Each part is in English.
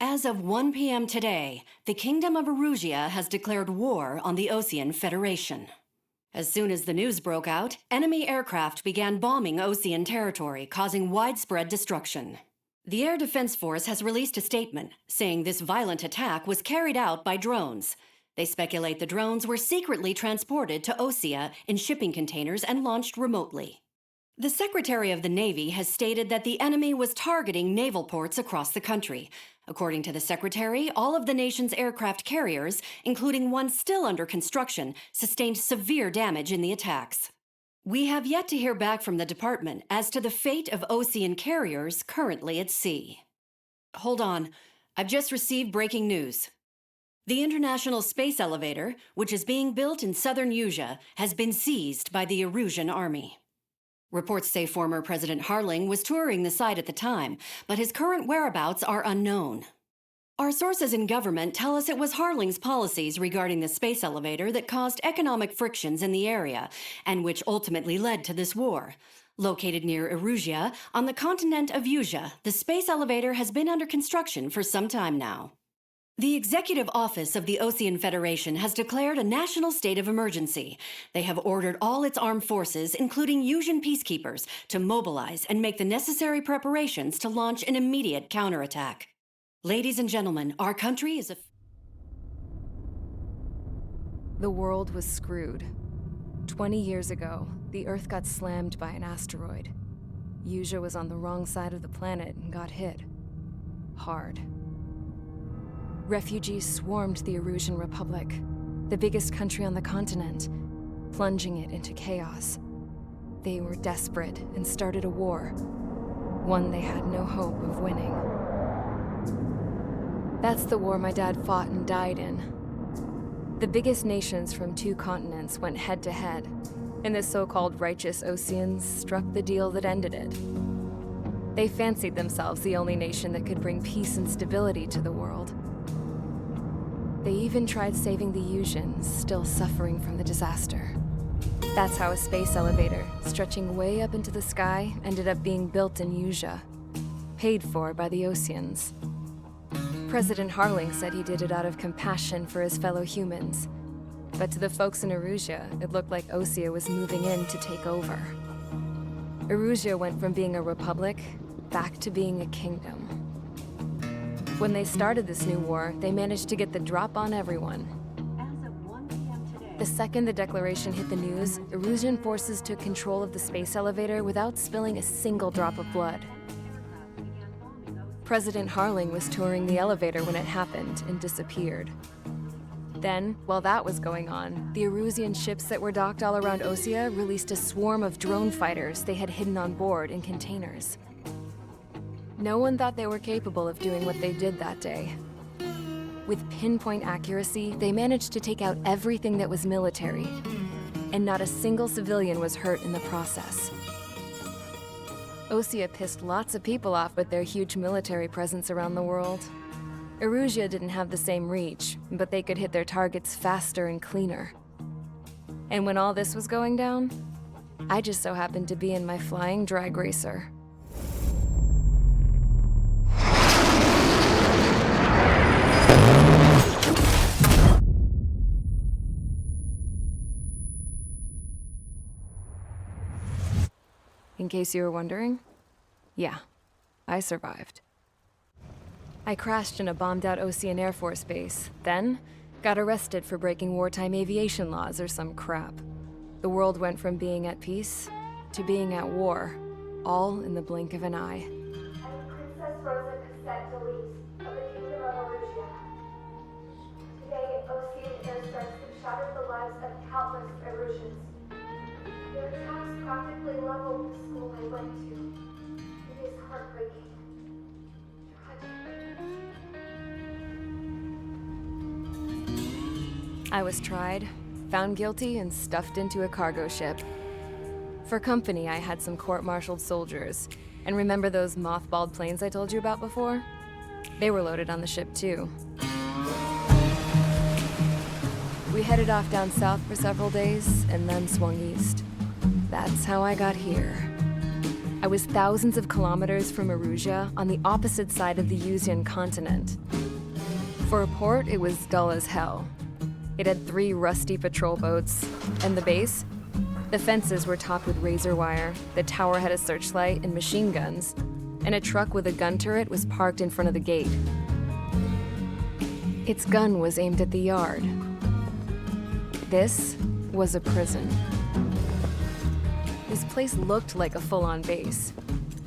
As of 1 p.m. today, the Kingdom of Erusia has declared war on the Osean Federation. As soon as the news broke out, enemy aircraft began bombing Osean territory, causing widespread destruction. The Air Defense Force has released a statement saying this violent attack was carried out by drones. They speculate the drones were secretly transported to Osea in shipping containers and launched remotely. The Secretary of the Navy has stated that the enemy was targeting naval ports across the country. According to the Secretary, all of the nation's aircraft carriers, including one still under construction, sustained severe damage in the attacks. We have yet to hear back from the department as to the fate of Osean carriers currently at sea. Hold on, I've just received breaking news. The International Space Elevator, which is being built in southern Usea, has been seized by the Erusian Army. Reports say former President Harling was touring the site at the time, but his current whereabouts are unknown. Our sources in government tell us it was Harling's policies regarding the space elevator that caused economic frictions in the area, and which ultimately led to this war. Located near Erusia, on the continent of Usea, the space elevator has been under construction for some time now. The Executive Office of the Osean Federation has declared a national state of emergency. They have ordered all its armed forces, including Usian peacekeepers, to mobilize and make the necessary preparations to launch an immediate counterattack. Ladies and gentlemen, our country is The world was screwed. 20 years ago, the Earth got slammed by an asteroid. Usea was on the wrong side of the planet and got hit. Hard. Refugees swarmed the Erusian Republic, the biggest country on the continent, plunging it into chaos. They were desperate and started a war, one they had no hope of winning. That's the war my dad fought and died in. The biggest nations from 2 continents went head-to-head, and the so-called righteous Oseans struck the deal that ended it. They fancied themselves the only nation that could bring peace and stability to the world. They even tried saving the Usians, still suffering from the disaster. That's how a space elevator, stretching way up into the sky, ended up being built in Usea, paid for by the Oseans. President Harling said he did it out of compassion for his fellow humans. But to the folks in Erusia, it looked like Osea was moving in to take over. Erusia went from being a republic back to being a kingdom. When they started this new war, they managed to get the drop on everyone. As of 1 p.m. today, The second the declaration hit the news, Erusian forces took control of the space elevator without spilling a single drop of blood. President Harling was touring the elevator when it happened and disappeared. Then, while that was going on, the Erusian ships that were docked all around Osea released a swarm of drone fighters they had hidden on board in containers. No one thought they were capable of doing what they did that day. With pinpoint accuracy, they managed to take out everything that was military, and not a single civilian was hurt in the process. Osea pissed lots of people off with their huge military presence around the world. Erusia didn't have the same reach, but they could hit their targets faster and cleaner. And when all this was going down, I just so happened to be in my flying drag racer. In case you were wondering, yeah, I survived. I crashed in a bombed-out Osean Air Force base, then got arrested for breaking wartime aviation laws or some crap. The world went from being at peace to being at war, all in the blink of an eye. I'm Princess Rosa Cassette Delise of the Kingdom of Erusia. Today, Osean airstrikes have shattered the lives of countless Erusians. Their attacks practically leveled the school I went to. It is heartbreaking. Tragic. I was tried, found guilty, and stuffed into a cargo ship. For company, I had some court-martialed soldiers. And remember those mothballed planes I told you about before? They were loaded on the ship too. We headed off down south for several days, and then swung east. That's how I got here. I was thousands of kilometers from Erusia, on the opposite side of the Yuzian continent. For a port, it was dull as hell. It had 3 rusty patrol boats, and the base? The fences were topped with razor wire, the tower had a searchlight and machine guns, and a truck with a gun turret was parked in front of the gate. Its gun was aimed at the yard. This was a prison. This place looked like a full-on base,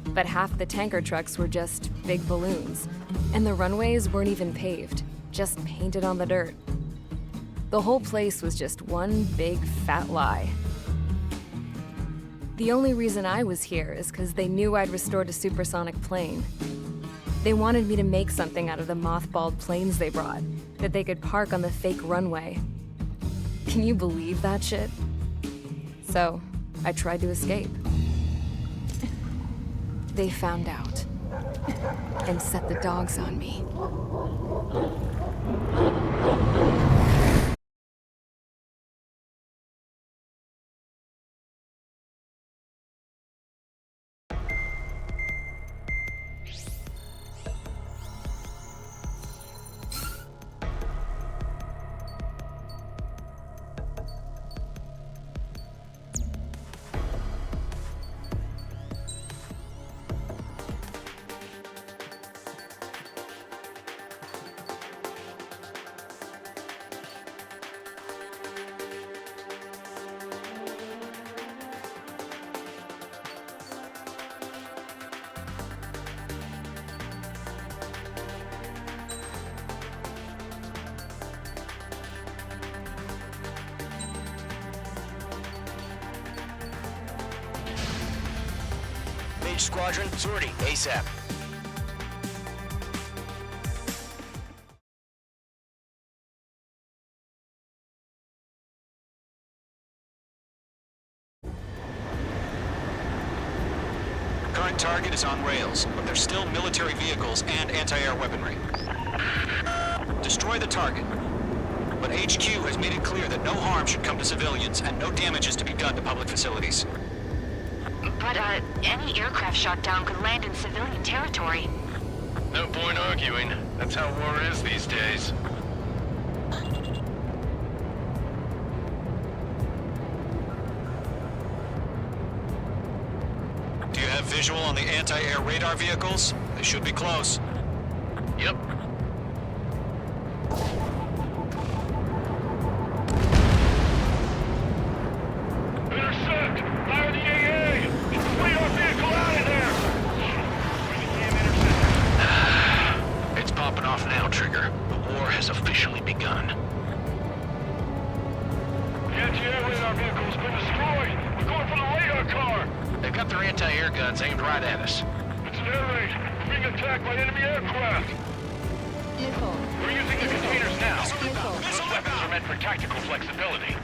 but half the tanker trucks were just big balloons, and the runways weren't even paved, just painted on the dirt. The whole place was just one big fat lie. The only reason I was here is because they knew I'd restored a supersonic plane. They wanted me to make something out of the mothballed planes they brought, that they could park on the fake runway. Can you believe that shit? So, I tried to escape. They found out and set the dogs on me. Mage Squadron, sortie, ASAP. Current target is on rails, but there's still military vehicles and anti-air weaponry. Destroy the target. But HQ has made it clear that no harm should come to civilians and no damage is to be done to public facilities. But, any aircraft shot down could land in civilian territory. No point arguing. That's how war is these days. Do you have visual on the anti-air radar vehicles? They should be close. Yep. Intercept! Fire the AA! Flee our vehicle out of there! It's popping off now, Trigger. The war has officially begun. The anti-air radar vehicle's been destroyed! We're going for the radar car! They've got their anti-air guns aimed right at us. It's an air raid. We're being attacked by enemy aircraft. Missile. We're using the containers now. Missile. Those weapons are meant for tactical flexibility.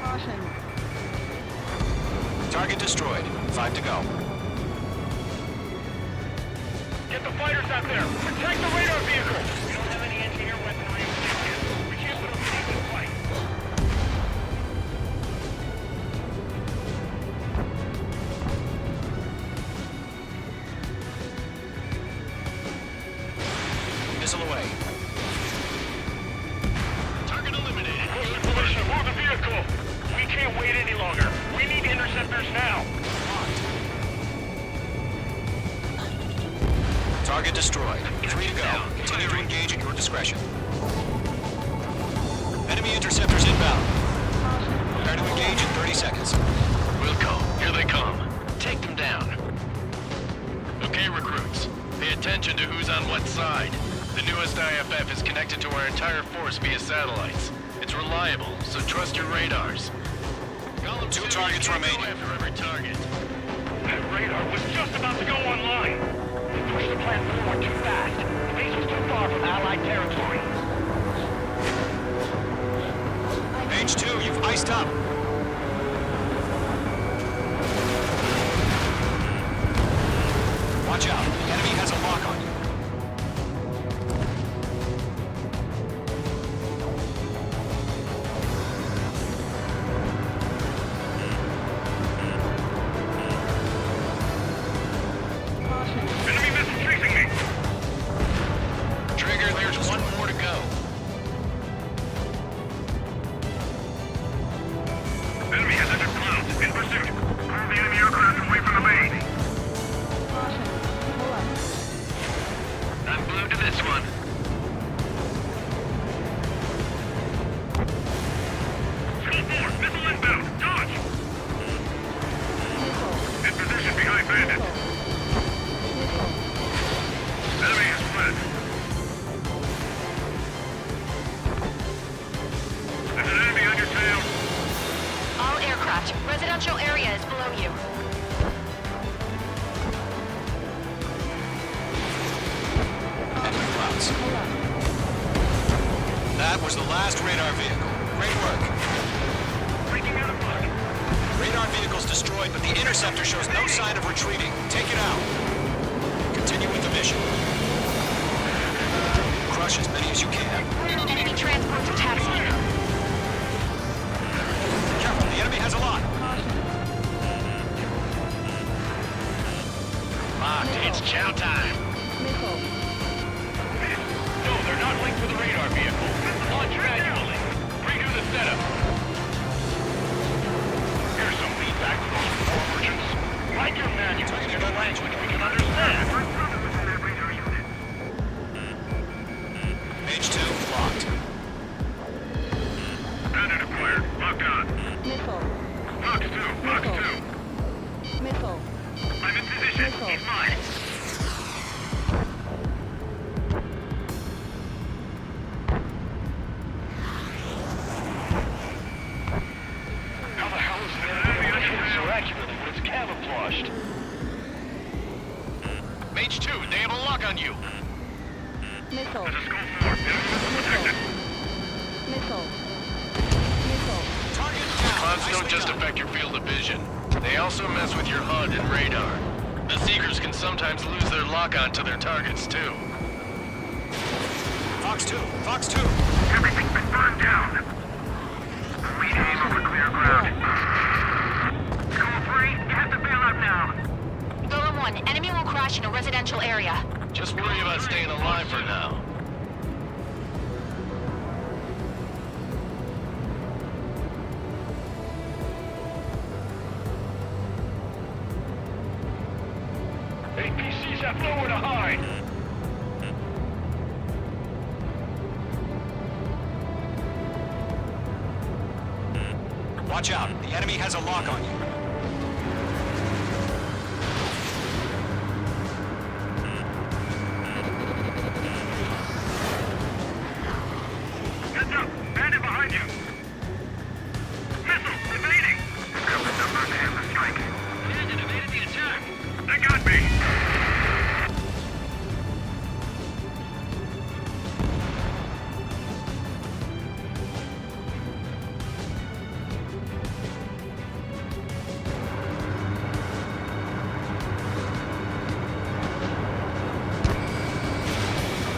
Caution. Target destroyed. 5 to go. Get the fighters out there! Protect the radar vehicle! We don't have any anti-air weaponry in position. We can't put up an even fight. Missile away. Target eliminated. Close to collision. Move the vehicle! We can't wait any longer. We need interceptors now. Target destroyed. 3 to go. Continue to engage at your discretion. Enemy interceptors inbound. Prepare to engage in 30 seconds. Wilco, here they come. Take them down. Okay, recruits. Pay attention to who's on what side. The newest IFF is connected to our entire force via satellites. It's reliable, so trust your radars. Column 2 targets remaining. Go after every target. That radar was just about to go online. We pushed the plan forward too fast. The base was too far from Allied territory. Page 2, you've iced up. Watch out. Enemy has a lock on you. Bandit. Missile. Enemy is split. There's an enemy on your tail. All aircraft, residential area is below you. Enemy clouds. That was the last radar vehicle. Great work. Breaking out of mud. Radar vehicle's destroyed, but the interceptor shows no sign of retreating. Take it out. Continue with the mission. Crush as many as you can. Enemy transports are taxiing. Careful, the enemy has a lot. Locked, it's chow time. Missile. No, they're not linked to the radar vehicle. Launch manually. Redo the setup. Here's some feedback for those war merchants. Write your manuals in a language we can understand. H2 locked. Bandit acquired. Locked on. Missile. Fox 2. Fox 2. Missile. I'm in position. Missile. He's mine. How the hell is there an enemy so accurately when it's camouflaged? Mage 2, they have a lock on you. Missile. Let's go forward. Protected. Missile. Missile. Target down. Clouds don't Nicely just done. affect your field of vision. They also mess with your HUD and radar. The Seekers can sometimes lose their lock-on to their targets, too. Fox 2. Fox 2. Everything's been burned down. We aim over clear ground. School 3, you have to bail out now. Golem 1, enemy will crash in a residential area. Just worry about staying alive for now. APCs have nowhere to hide. Watch out. The enemy has a lock on you. Heads up! Bandit behind you! Missile! Evading! You've got the number to end the strike. Bandit evaded the attack! They got me!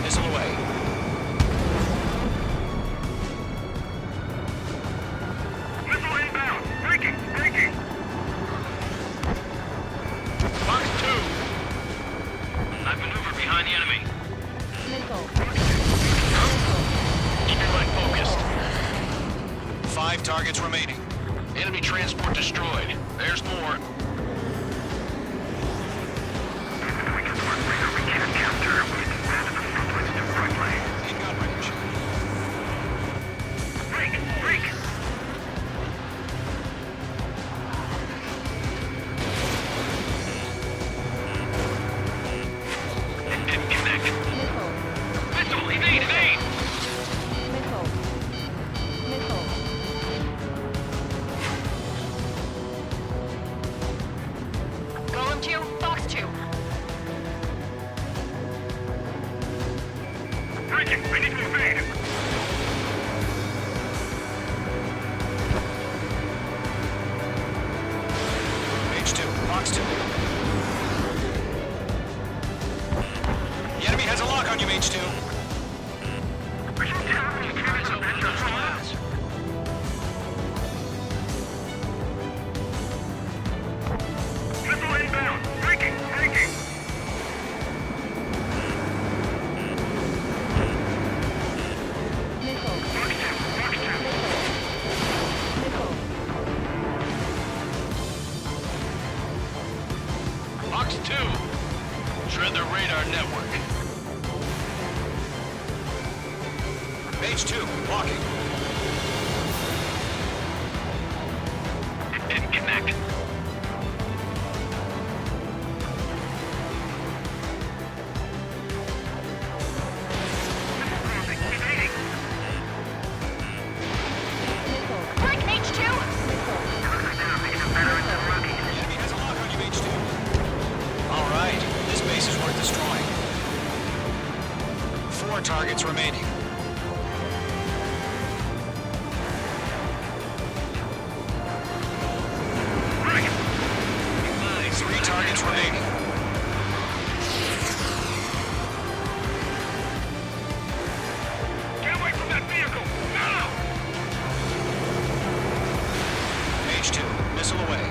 Missile away. Missile inbound! Breaking! Breaking! Fox 2! I've maneuvered behind the enemy. Missile. Keep your mind focused. 5 targets remaining. Enemy transport destroyed. There's more. In gun range. Break! Break! It didn't connect. Missile. Missile! Evade! Evade! Missile. Missile. Golem 2, Fox 2. Breaking! I need to evade! H2. Fox 2. The enemy has a lock on you, H2. Missile inbound! Breaking! Breaking! Missile. Fox 2! Fox 2! Missile. Fox 2! Shred the radar network. H2. Walking. It didn't connect. more targets remaining. Three targets remaining. Get away from that vehicle! Now! H2, missile away.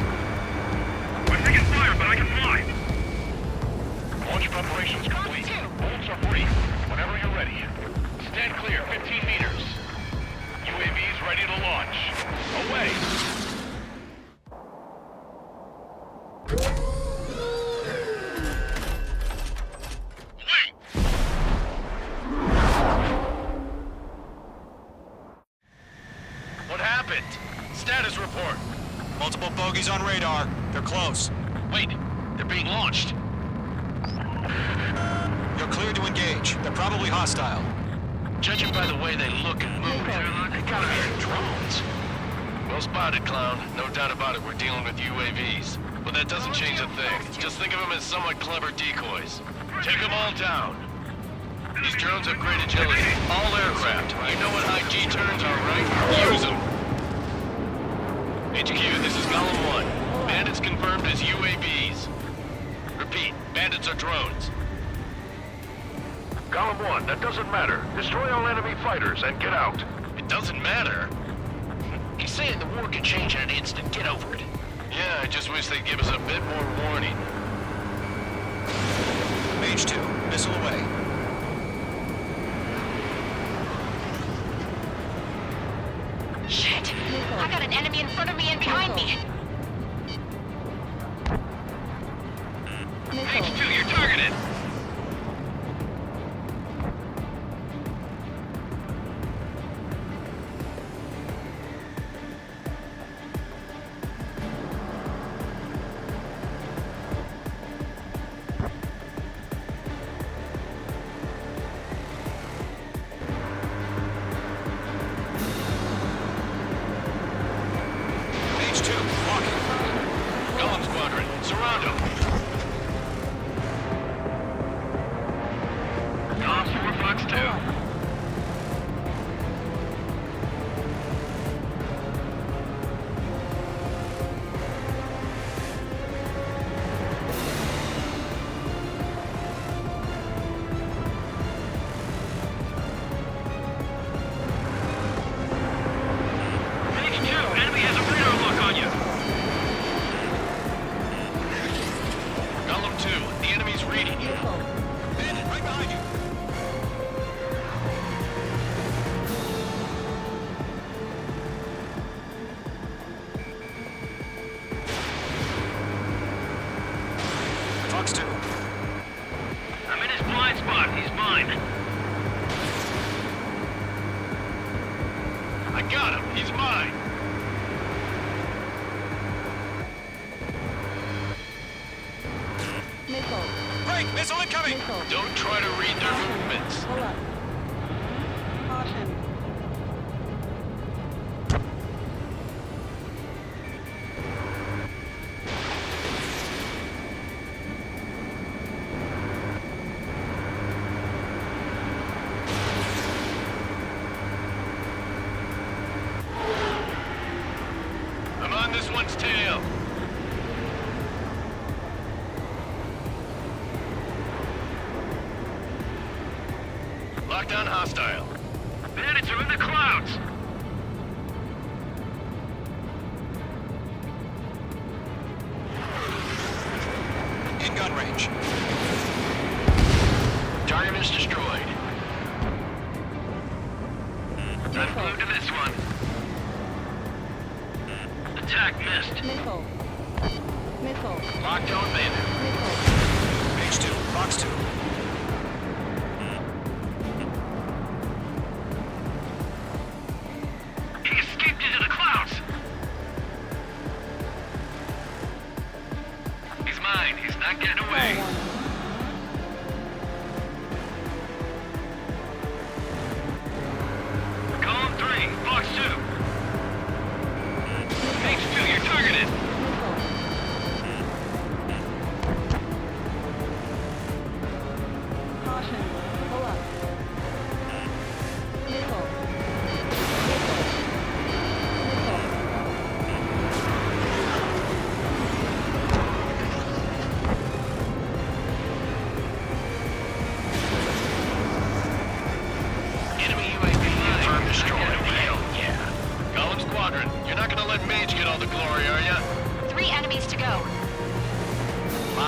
I'm taking fire, but I can fly! Launch preparations complete. Bolts are free. Whenever you're ready. Stand clear, 15 meters. UAVs ready to launch. Away! Wait! What happened? Status report. Multiple bogies on radar. They're close. Wait, they're being launched. You're cleared to engage. They're probably hostile. Judging by the way they look and move, they gotta be drones. Well spotted, clown. No doubt about it, we're dealing with UAVs. But that doesn't change a thing. Just think of them as somewhat clever decoys. Take them all down. These drones have great agility. All aircraft. You know what high G turns are, right? Use them. HQ, this is Golem 1. Bandits confirmed as UAVs. Repeat, bandits are drones. Golem 1, that doesn't matter. Destroy all enemy fighters and get out. It doesn't matter? He's saying the war could change in an instant. Get over it. Yeah, I just wish they'd give us a bit more warning. H2, missile away. Shit! I got an enemy in front of me and behind me. H2, you're targeted. H2, walking. Golem Squadron, surround them. Golem 4, Fox 2. Enemy has a radar lock on you. Golem 2, the enemy's reading you. Bandit, right behind you. Fox 2. I'm in his blind spot. He's mine. I got him. He's mine. Missile. Break! Missile incoming! Missile. Don't try to read their movements. Pull up. Caution. I'm on this one's tail. Lockdown hostile. Bandits are in the clouds. In gun range. Target is destroyed. I'm glued to this one. Attack missed. Missile. Missile. Lockdown bandit. Missile. H2, Fox 2. He escaped into the clouds. He's mine. He's not getting away. Column 3, Fox 2. H2, you're targeted. Caution. Pull up.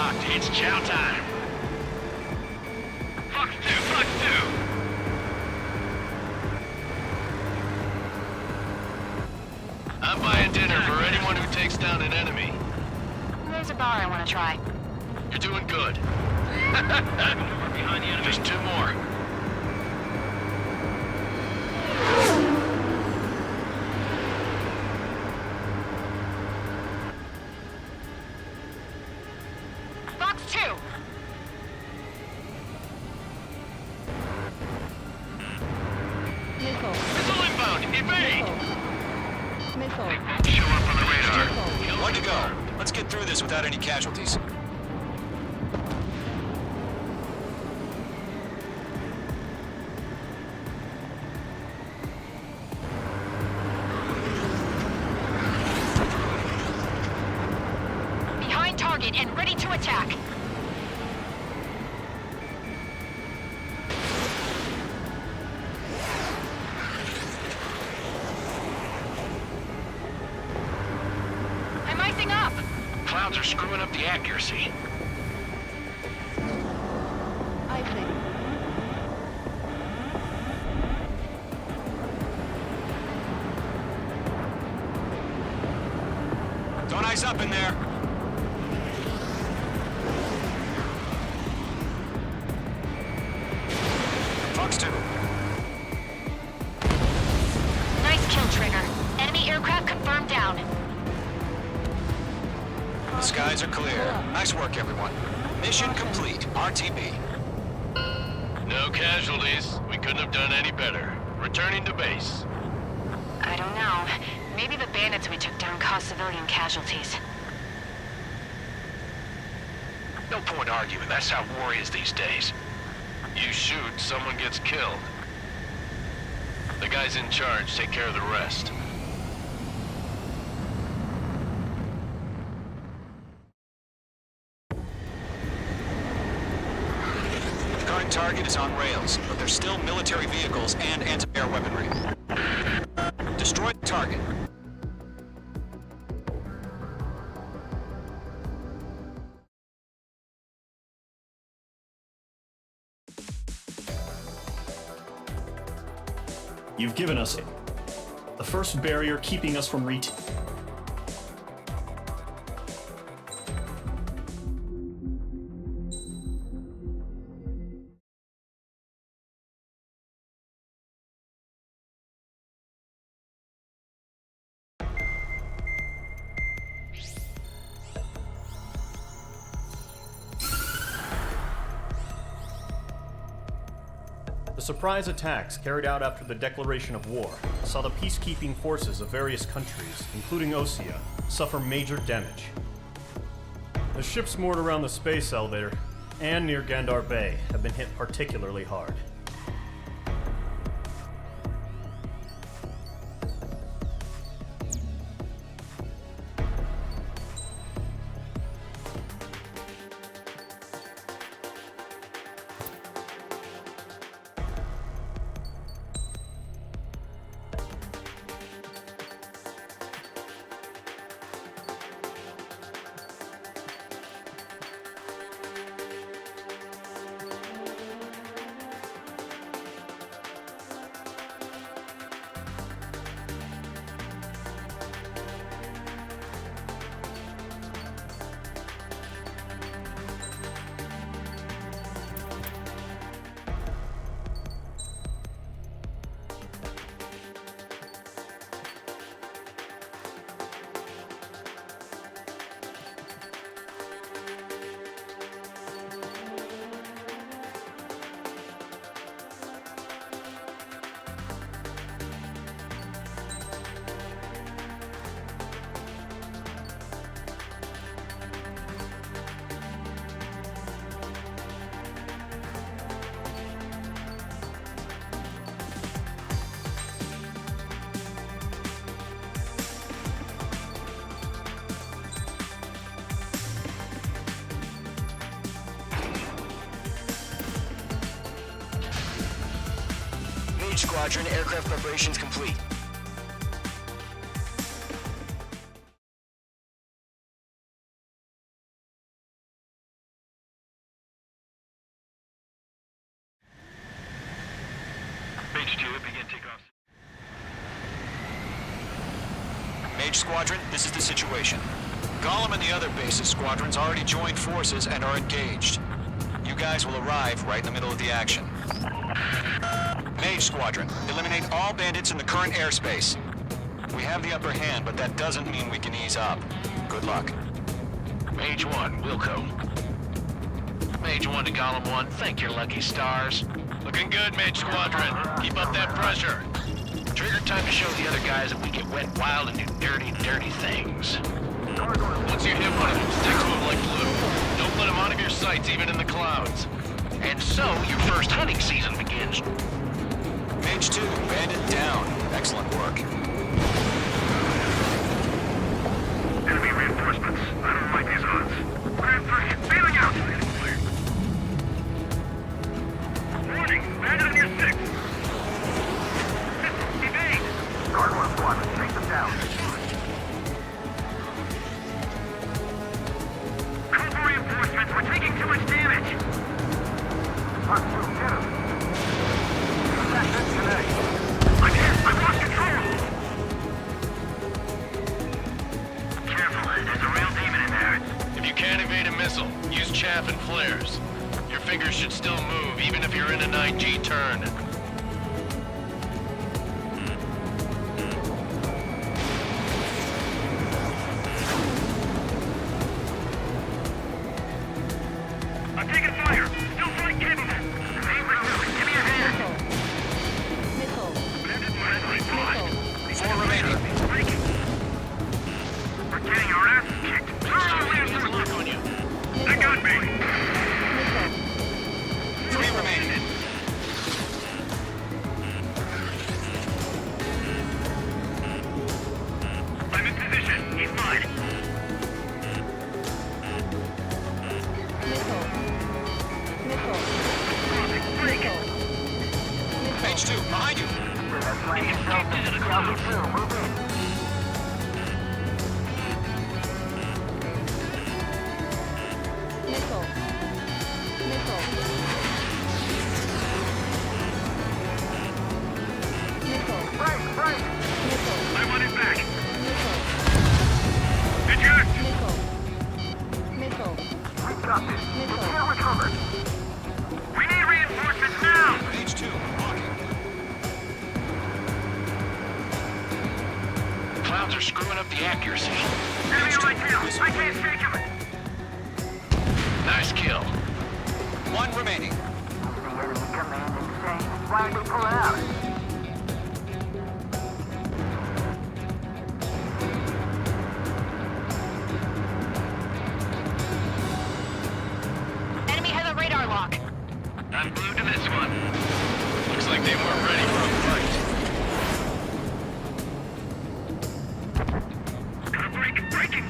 locked. It's chow time. Fox 2, Fox 2. I'm buying dinner for anyone who takes down an enemy. There's a bar I want to try. You're doing good. Just 2 more. Fox 2! Missile. Missile inbound! Evade! Missile. Show up on the radar. One to go. Let's get through this without any casualties. Behind target and ready to attack. I'm icing up. Clouds are screwing up the accuracy. Icing. Don't ice up in there. Fox 2. Nice kill, Trigger. Enemy aircraft confirmed down. The skies are clear. Nice work, everyone. Mission complete. RTB. No casualties. We couldn't have done any better. Returning to base. I don't know. Maybe the bandits we took down caused civilian casualties. No point arguing. That's how war is these days. You shoot, someone gets killed. The guys in charge take care of the rest. Current target is on rails, but there's still military vehicles and anti-air weaponry. Destroy the target. You've given us it. The first barrier keeping us from The surprise attacks carried out after the declaration of war saw the peacekeeping forces of various countries, including Osea, suffer major damage. The ships moored around the space elevator and near Gandar Bay have been hit particularly hard. Squadron, aircraft preparations complete. Mage Squadron, this is the situation. Gollum and the other bases squadrons already joined forces and are engaged. You guys will arrive right in the middle of the action. Mage Squadron, eliminate all bandits in the current airspace. We have the upper hand, but that doesn't mean we can ease up. Good luck. Mage 1, Wilco. Mage 1 to Gollum 1, thank your lucky stars. Looking good, Mage Squadron. Keep up that pressure. Trigger time to show the other guys that we get wet wild and do dirty, dirty things. Once you hit one of them, stick to them like glue. Don't let them out of your sights, even in the clouds. And so, your first hunting season begins. Mage 2, bandit down. Excellent work. Enemy reinforcements. I don't like these odds. Grand 3, feeling out! Warning, bandit on your 6. Evade! Guard 1 squadron, take them down. Cobra reinforcements, we're taking too much damage. Mark 2, get him. Attack disconnect. I'm hit, I've lost control. Careful, there's a real demon in there. If you can't evade a missile, use chaff and flares. Your fingers should still move, even if you're in a 9G turn. I'm taking fire! Still flight capable! Give me a hand! Missile. Missile. 4 remaining. We're getting our ass kicked! Throw lock on you! They got me! Missile. 3 remaining. I'm in position. He's mine. Missile. Missile. Missile. Mage 2, behind you. He escaped into the clouds. Missile. Missile. Missile. Break! Missile. I want it back! Missile. Eject! Missile. Missile. We got this. Missile. Can't recover. We need reinforcements now! Mage 2, walking. Clouds are screwing up the accuracy. Enemy on my tail! I can't shake him! Nice kill. 1 remaining. The enemy command insane. Why are they pulling out? Enemy has a radar lock. I'm glued to this one. Looks like they weren't ready for a fight.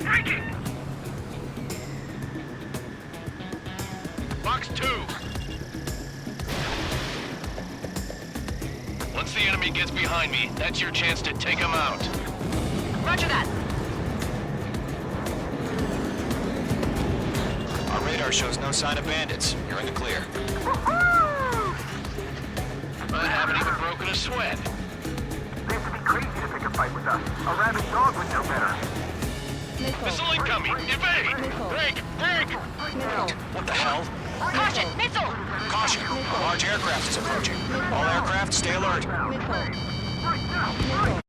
Breaking! Box 2. Once the enemy gets behind me, that's your chance to take him out. Roger that. Our radar shows no sign of bandits. You're in the clear. I haven't even broken a sweat. They have to be crazy to pick a fight with us. A rabid dog would know better. Missile incoming! Evade! Missile. Break! Missile. What the hell? Caution, missile. Caution! A large aircraft is approaching. All aircraft, stay alert. Missile. Missile.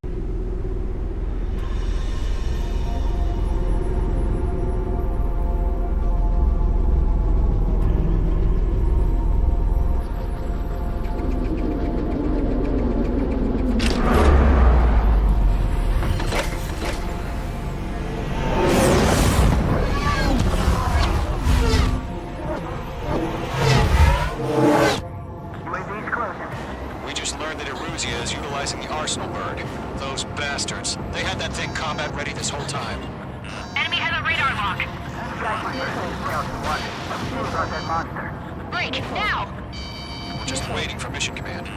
UAV's closing. We just learned that Eruzia is utilizing the Arsenal bird. Those bastards. They had that thing combat ready this whole time. Enemy has a radar lock. Scouts are that monster. Break, now. We're just waiting for mission command.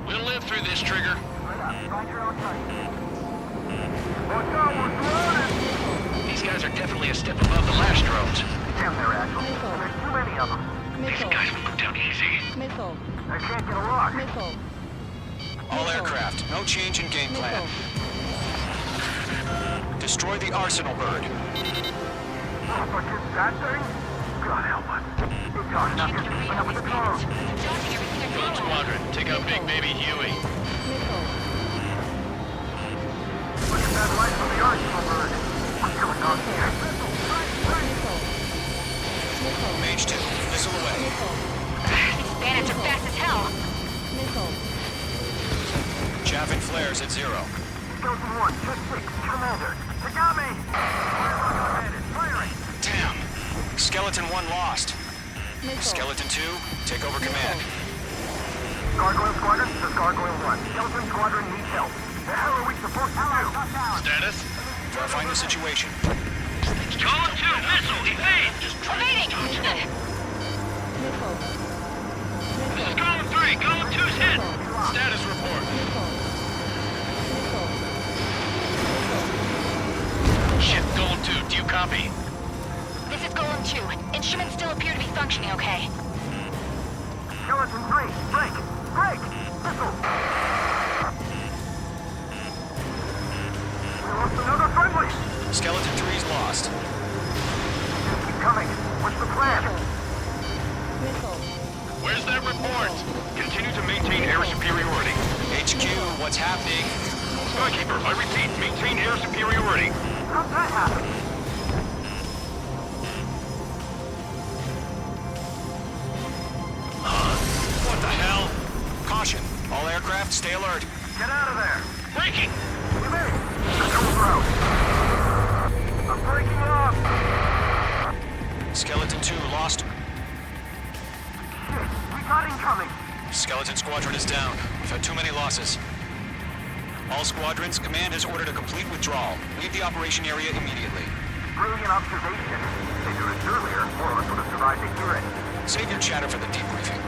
We'll live through this, Trigger. Find your own target. These guys are definitely a step above the last drones. Damn, they're assholes. Missile. There's too many of them. These Missile. guys will go down easy. Missile. I can't get a lock. Missile. All aircraft, no change in game plan. Destroy the arsenal bird. Oh, but is that thing? God help us. It's hard enough just keeping up with the clone. Dodging everything Rogue Squadron, take out Big Baby Huey. Missile. Look at that light from the arsenal bird. What's going on here? Missile. Missile. Mage 2, missile away. Missile. These bandits are fast as hell. Missile. Chaffing flares at 0. Skeleton 1, check 6, Commander. They got me! Firing! Damn! Skeleton 1 lost. Missile. Skeleton 2, take over command. Gargoyle Squadron, this is Gargoyle 1. Skeleton Squadron needs help. The hell are we supposed to do? Status? Verifying the situation. Column 2, missile, evade! Evading! Missile. This is Column 3, Column 2's hit! Status report. Missile. Ship Golem 2, do you copy? This is Golem 2. Instruments still appear to be functioning okay. Skeleton 3, break! Break! Missile! We lost another friendly! Skeleton 3's lost. Keep coming. What's the plan? Missile. Where's that report? Continue to maintain air superiority. HQ, what's happening? Skykeeper, I repeat, maintain air superiority. How'd that happen? What the hell? Caution, all aircraft stay alert. Get out of there! Breaking! You made it! Control route! I'm breaking off! Skeleton 2 lost. Shit, we got incoming! Skeleton Squadron is down. We've had too many losses. All squadrons, command has ordered a complete withdrawal. Leave the operation area immediately. Brilliant observation. If they did it earlier, more of us would have survived to hear it. Save your chatter for the debriefing.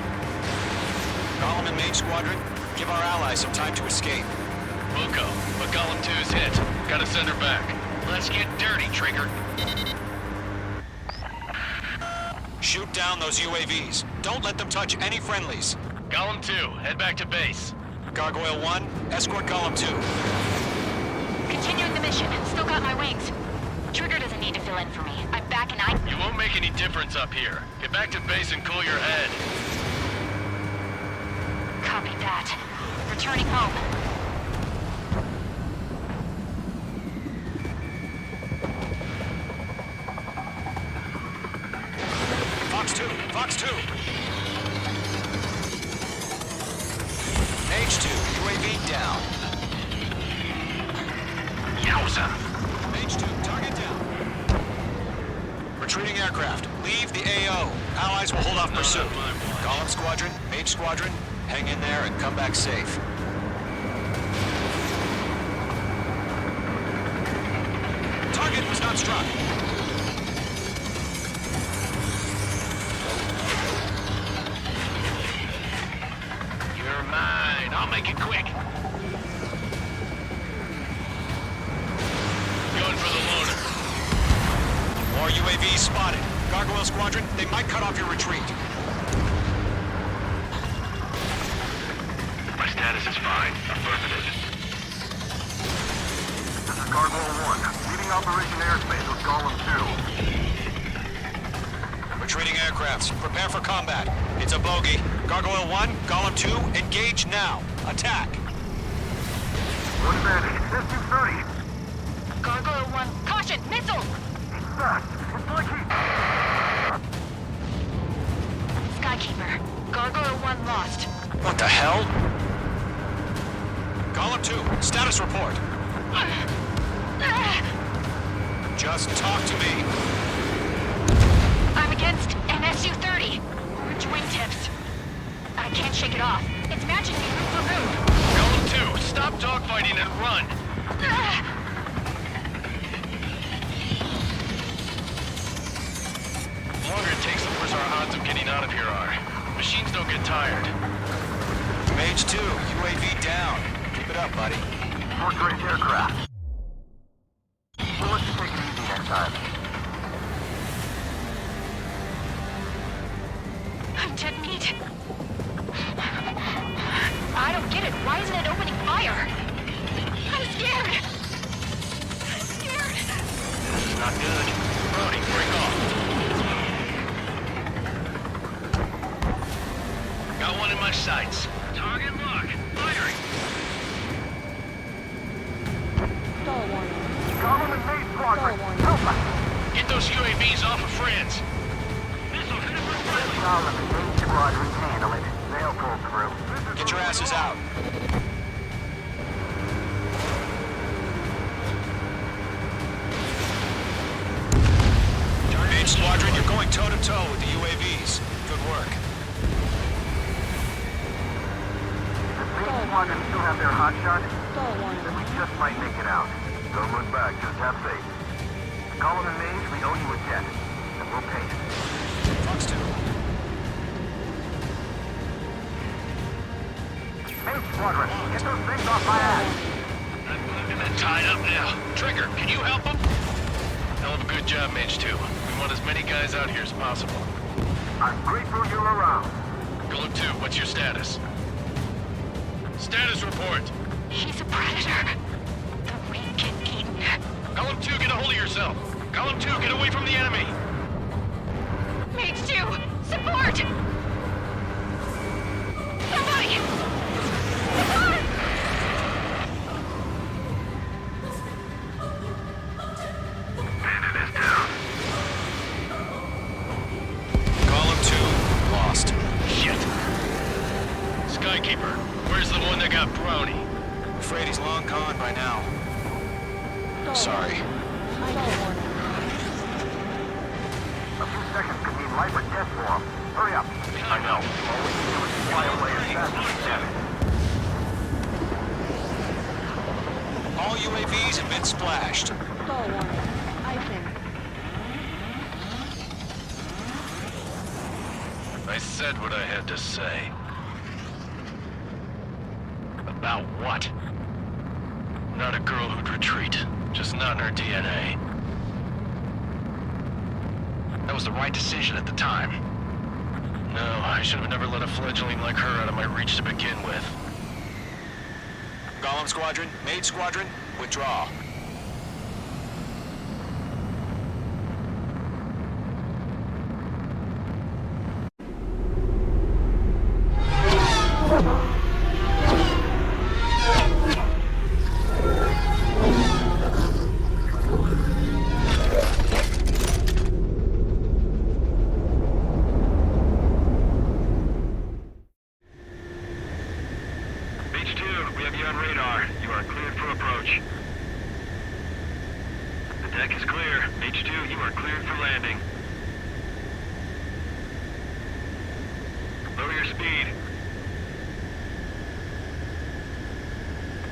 Golem and Mage Squadron, give our allies some time to escape. Wilco, but Golem 2's hit. Gotta send her back. Let's get dirty, Trigger. Shoot down those UAVs. Don't let them touch any friendlies. Golem 2, head back to base. Gargoyle 1, escort Golem 2. Continuing the mission. Still got my wings. Trigger doesn't need to fill in for me. I'm back and You won't make any difference up here. Get back to base and cool your head. Copy that. Returning home. Fox 2, Fox 2. Mage 2, UAV down. Yowza! Mage 2, target down. Retreating aircraft, leave the AO. Allies will hold off pursuit. Golem Squadron, Mage Squadron, hang in there and come back safe. Target was not struck. You're mine. I'll make it quick. Going for the loader. More UAVs spotted. Gargoyle Squadron, they might cut off your retreat. My status is fine. Affirmative. This is Gargoyle 1, leaving Operation Airspace with Golem 2. Retreating aircrafts, prepare for combat. It's a bogey. Gargoyle 1, Golem 2, engage now. Attack. One advantage. SU-30. Gargoyle 1. Caution! Missiles! It's fast. It's like he... Skykeeper. Gargoyle 1 lost. What the hell? Golem 2, status report. Just talk to me. I'm against an SU-30. Orange wingtips. I can't shake it off. It's matching me room for room. Golem 2, stop dogfighting and run. The longer it takes, the worse our odds of getting out of here are. Machines don't get tired. Mage 2, UAV down. Keep it up, buddy. Fourth-grade aircraft. We'll let you take it easy next time. I'm dead meat. I don't get it. with Ryzen and opening fire. I'm scared. I'm scared. This is not good. Brody, break off. Got one in my sights. Target lock. Firing. Stall warning. Column and main Stall squadron. warning. Help us. Get those UAVs off of friends. Missile hit for friendly. Column and main squadron handle it. They'll pull through. Get your asses out. Main squadron, you're going toe-to-toe with the UAVs. Good work. The main squadron still have their hot shot. Stall warning. Then we just might make it out. Don't look back, just have faith. Column and Mage, we owe you a jet. And we'll pay it. Fox 2. Mage squadron, get those things off my ass. I'm tied up now. Trigger, can you help them? Hell of a good job, Mage 2. We want as many guys out here as possible. I'm grateful you're around. Golem 2, what's your status? Status report. He's a predator. The weak get eaten. Column 2, get a hold of yourself. Column 2, get away from the enemy. Mage 2, support! Somebody! Support! Bandit is down. Column 2, lost. Shit. Skykeeper, where's the one that got Brownie? Afraid he's long gone by now. Sorry. Stall warning. A few seconds could mean life or death for him. Hurry up. I know. All we can do is fly away as fast as we can. All UAVs have been splashed. Stall warning. Icing. I said what I had to say. About what? Not a girl who'd retreat. Just not in her DNA. That was the right decision at the time. No, I should have never let a fledgling like her out of my reach to begin with. Golem Squadron, Maid Squadron, withdraw. H2, we have you on radar. You are cleared for approach. The deck is clear. H2, you are cleared for landing. Lower your speed.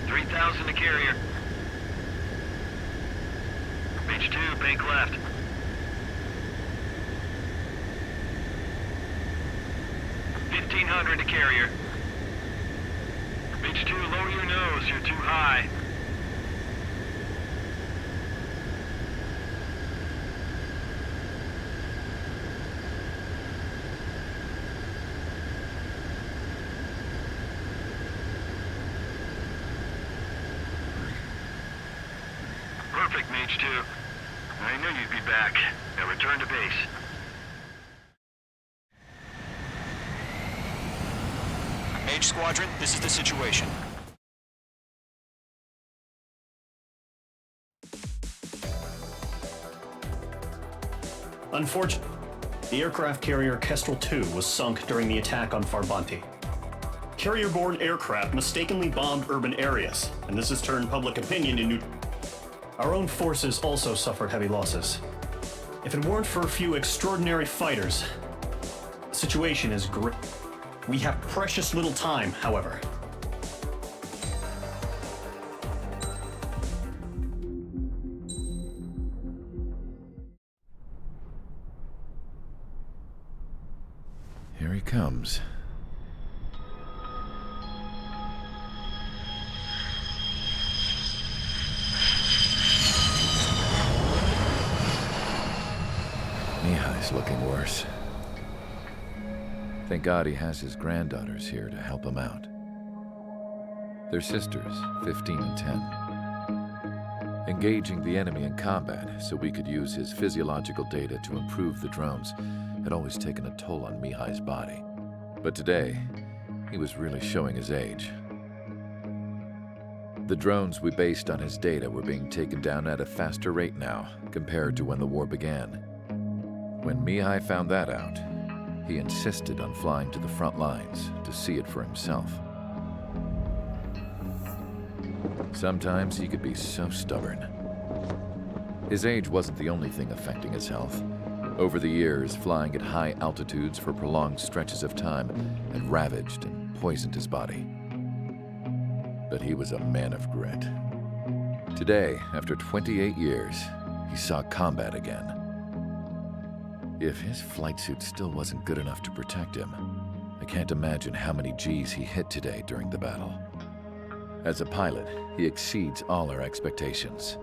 3,000 to carrier. H2, bank left. 1,500 to carrier. H2, lower your nose, you're too high. Perfect, Mage 2. I knew you'd be back. Now return to base. Mage Squadron, this is the situation. Unfortunately, the aircraft carrier Kestrel 2 was sunk during the attack on Farbanti. Carrier-borne aircraft mistakenly bombed urban areas, and this has turned public opinion into... Our own forces also suffered heavy losses. If it weren't for a few extraordinary fighters, the situation is grim. We have precious little time, however. Here he comes. Mihai's looking worse. Thank God he has his granddaughters here to help him out. They're sisters, 15 and 10. Engaging the enemy in combat so we could use his physiological data to improve the drones had always taken a toll on Mihai's body. But today, he was really showing his age. The drones we based on his data were being taken down at a faster rate now compared to when the war began. When Mihai found that out, he insisted on flying to the front lines to see it for himself. Sometimes he could be so stubborn. His age wasn't the only thing affecting his health. Over the years, flying at high altitudes for prolonged stretches of time had ravaged and poisoned his body. But he was a man of grit. Today, after 28 years, he saw combat again. If his flight suit still wasn't good enough to protect him, I can't imagine how many Gs he hit today during the battle. As a pilot, he exceeds all our expectations.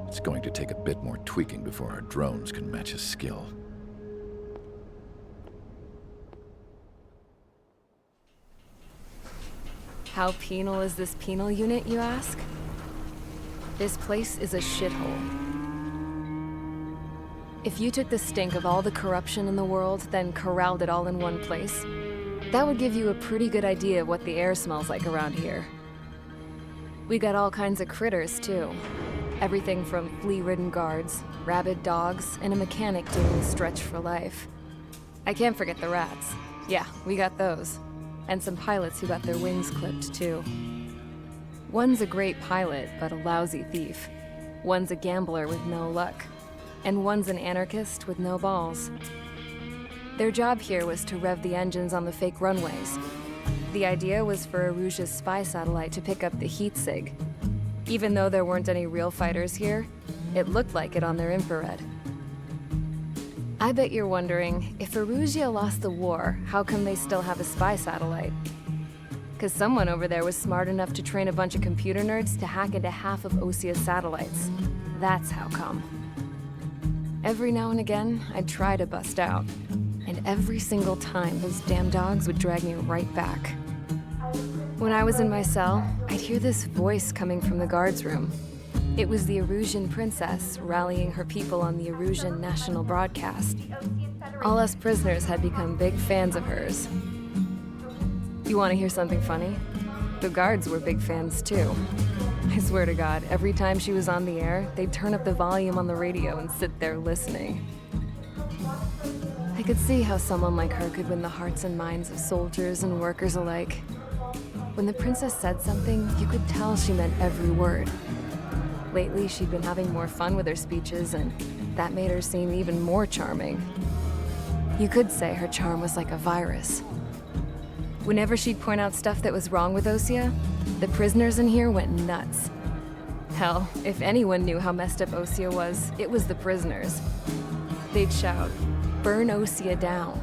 It's going to take a bit more tweaking before our drones can match his skill. How penal is this penal unit, you ask? This place is a shithole. If you took the stink of all the corruption in the world, then corralled it all in one place, that would give you a pretty good idea of what the air smells like around here. We got all kinds of critters, too. Everything from flea-ridden guards, rabid dogs, and a mechanic doing the stretch for life. I can't forget the rats. Yeah, we got those. And some pilots who got their wings clipped, too. One's a great pilot, but a lousy thief. One's a gambler with no luck. And one's an anarchist with no balls. Their job here was to rev the engines on the fake runways. The idea was for Aruja's spy satellite to pick up the heat sig. Even though there weren't any real fighters here, it looked like it on their infrared. I bet you're wondering, if Aruja lost the war, how come they still have a spy satellite? 'Cause someone over there was smart enough to train a bunch of computer nerds to hack into half of Osia's satellites. That's how come. Every now and again, I'd try to bust out. And every single time, those damn dogs would drag me right back. When I was in my cell, I'd hear this voice coming from the guards room. It was the Arusian princess rallying her people on the Arusian national broadcast. All us prisoners had become big fans of hers. You want to hear something funny? The guards were big fans too. I swear to God, every time she was on the air, they'd turn up the volume on the radio and sit there listening. I could see how someone like her could win the hearts and minds of soldiers and workers alike. When the princess said something, you could tell she meant every word. Lately, she'd been having more fun with her speeches, and that made her seem even more charming. You could say her charm was like a virus. Whenever she'd point out stuff that was wrong with Osia, the prisoners in here went nuts. Hell, if anyone knew how messed up Osia was, it was the prisoners. They'd shout, "Burn Osia down."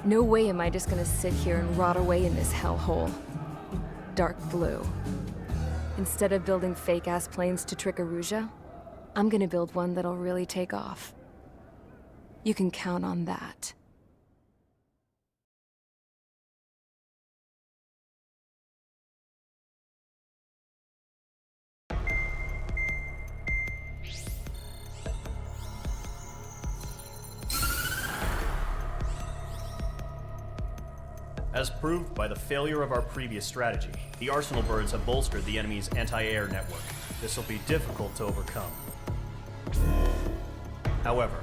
No way am I just gonna sit here and rot away in this hellhole. Dark blue. Instead of building fake-ass planes to trick Aruja, I'm gonna build one that'll really take off. You can count on that. As proved by the failure of our previous strategy, the Arsenal birds have bolstered the enemy's anti-air network. This will be difficult to overcome. However,